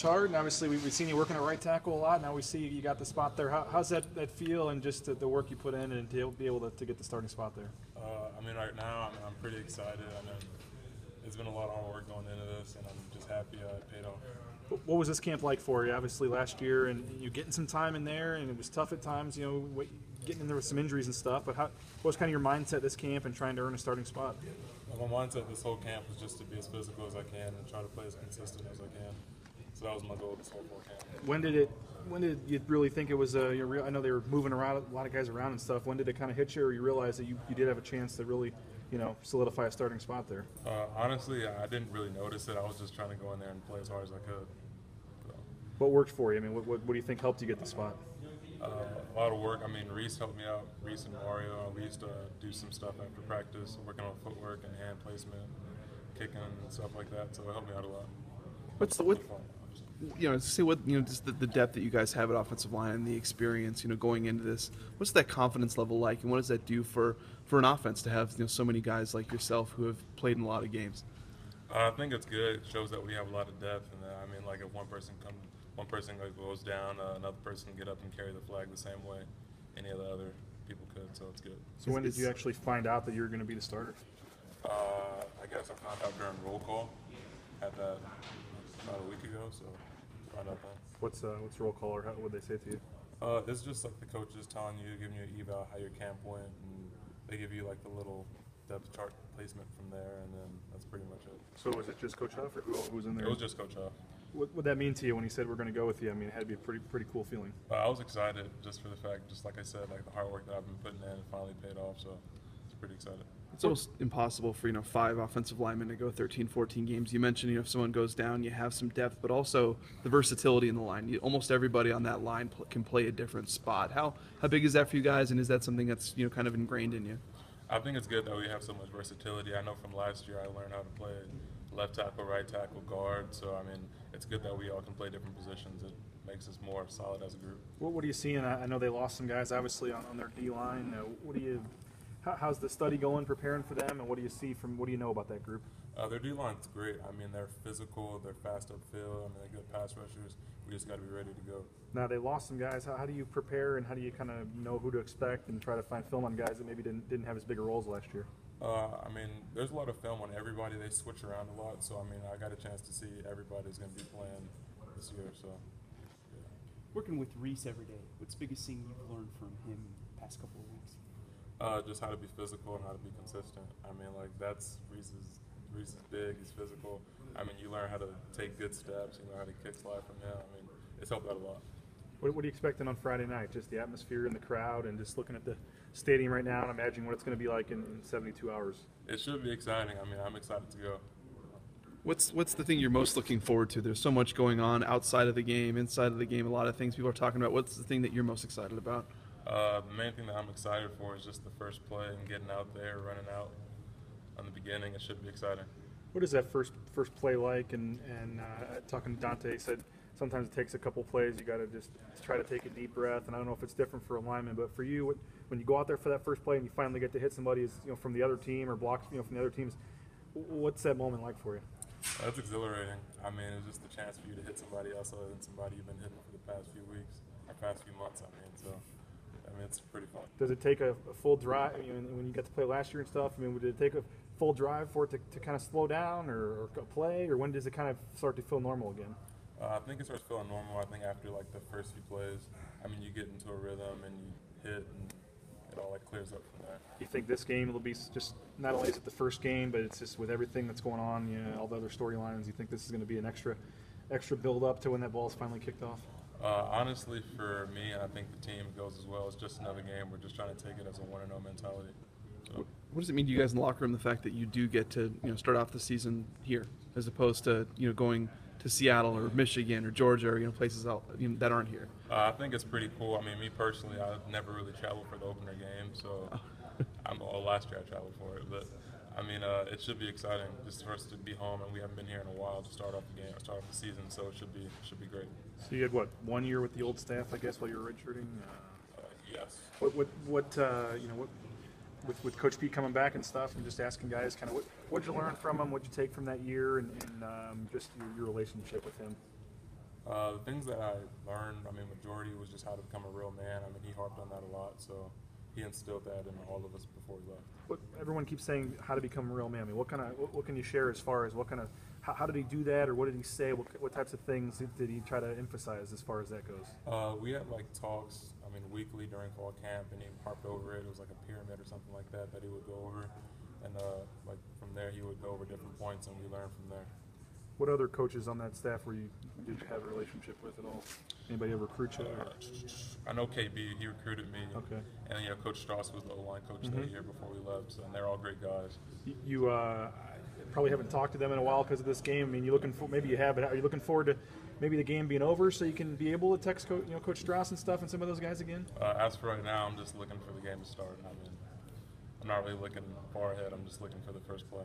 hard, and obviously we've seen you working at right tackle a lot. Now we see you got the spot there. How's that feel, and just the work you put in and to be able to get the starting spot there? I mean, right now I'm pretty excited. I mean, it's been a lot of hard work going into this, and I'm just happy it paid off. What was this camp like for you? Obviously last year, and you getting some time in there, and it was tough at times. You know, getting in there with some injuries and stuff. But what was kind of your mindset this camp and trying to earn a starting spot? My mindset this whole camp was just to be as physical as I can and try to play as consistent as I can. So that was my goal this whole camp. When did you really think it was I know they were moving around a lot of guys around and stuff. When did it kind of hit you, or you realize that you did have a chance to really, solidify a starting spot there? Honestly, I didn't really notice it. I was just trying to go in there and play as hard as I could. So. What worked for you? I mean, what do you think helped you get the spot? A lot of work. I mean, Reese helped me out. Reese and Mario. We used to do some stuff after practice, working on footwork and hand placement, kicking and stuff like that. So it helped me out a lot. Just the depth that you guys have at offensive line and the experience, going into this. What's that confidence level like, and what does that do for an offense to have so many guys like yourself who have played in a lot of games? I think it's good. It shows that we have a lot of depth, and I mean, like if one person goes down, another person can get up and carry the flag the same way any of the other people could. So it's good. So when did you actually find out that you were going to be the starter? I guess I found out during roll call. Had that about a week ago, so found out then. What's roll call, or what did they say to you? It's just like the coaches telling you, giving you an eval how your camp went, and they give you like the little depth chart placement from there, and then that's pretty much it. So was it just Coach Huff, or who was in there? It was just Coach Huff. What would that mean to you when he said we're going to go with you? I mean, it had to be a pretty cool feeling. I was excited just for the fact, just like I said, like the hard work that I've been putting in finally paid off, so it's pretty excited. It's almost impossible for 5 offensive linemen to go 13, 14 games. You mentioned if someone goes down, you have some depth, but also the versatility in the line. Almost everybody on that line can play a different spot. How big is that for you guys, and is that something that's kind of ingrained in you? I think it's good that we have so much versatility. I know from last year I learned how to play left tackle, right tackle, guard. So I mean, it's good that we all can play different positions. It makes us more solid as a group. What are you seeing? I know they lost some guys, obviously, on their D line. How's the study going, preparing for them, and what do you know about that group? Their D line's great. I mean, they're physical, they're fast upfield, I mean, they're good pass rushers. We just got to be ready to go. Now they lost some guys. How do you prepare, and how do you kind of know who to expect and try to find film on guys that maybe didn't have as big a roles last year? I mean, there's a lot of film on everybody. They switch around a lot, so I mean, I got a chance to see everybody's going to be playing this year. So, yeah. Working with Reese every day, what's the biggest thing you've learned from him the past couple of weeks? Just how to be physical and how to be consistent. I mean, like that's Reese is big. He's physical. I mean, you learn how to take good steps. You learn how to kick slide from him. I mean, it's helped out a lot. What are you expecting on Friday night? Just the atmosphere and the crowd, and just looking at the stadium right now and imagining what it's going to be like in 72 hours. It should be exciting. I mean, I'm excited to go. What's the thing you're most looking forward to? There's so much going on outside of the game, inside of the game, a lot of things people are talking about. What's the thing that you're most excited about? The main thing that I'm excited for is just the first play and getting out there, running out on the beginning. It should be exciting. What is that first play like? And talking to Dante, said sometimes it takes a couple plays. You got to just try to take a deep breath. And I don't know if it's different for a lineman, but for you, when you go out there for that first play and you finally get to hit somebody from the other team or block from the other teams, what's that moment like for you? That's exhilarating. I mean, it's just a chance for you to hit somebody else other than somebody you've been hitting for the past few weeks or past few months. I mean, it's pretty fun. Does it take a full drive? When you got to play last year and stuff, did it take a full drive for it to kind of slow down or play, or when does it kind of start to feel normal again? I think it starts feeling normal. I think after like the first few plays, I mean, you get into a rhythm and you hit, and it all like clears up from there. You think this game will be just not only is it the first game, but it's just with everything that's going on, all the other storylines. You think this is going to be an extra build up to when that ball's finally kicked off? Honestly, for me, I think the team goes as well. It's just another game. We're just trying to take it as a 1-0 mentality. So. What does it mean to you guys in the locker room, the fact that you do get to start off the season here, as opposed to going to Seattle or Michigan or Georgia or places that aren't here? I think it's pretty cool. I mean, me personally, I've never really traveled for the opener game, so last year I traveled for it. But I mean, it should be exciting just for us to be home, and we haven't been here in a while to start off the game, start off the season. So it should be great. So you had 1 year with the old staff, I guess, while you were redshirting. Yes. With Coach Pete coming back and stuff, and just asking guys kind of what'd you learn from him, what'd you take from that year, and just your relationship with him. The things that I learned, I mean, majority was just how to become a real man. I mean, he harped on that a lot, so he instilled that in all of us before he left. What, everyone keeps saying how to become a real man. I mean, what can you share as far as how did he do that, or what did he say? What types of things did he try to emphasize as far as that goes? We had like talks, I mean, weekly during fall camp, and he harped over it. It was like a pyramid or something like that he would go over, and like from there he would go over different points, and we learned from there. What other coaches on that staff were you did you have a relationship with at all? Anybody ever recruit you? I know KB, he recruited me. Okay. And Coach Strauss was the O-line coach that year before we left, so, and they're all great guys. You probably haven't talked to them in a while because of this game. I mean, you looking for, maybe you have, but are you looking forward to maybe the game being over so you can be able to text Coach Strauss and stuff and some of those guys again? As for right now, I'm just looking for the game to start. I mean, I'm not really looking far ahead. I'm just looking for the first play.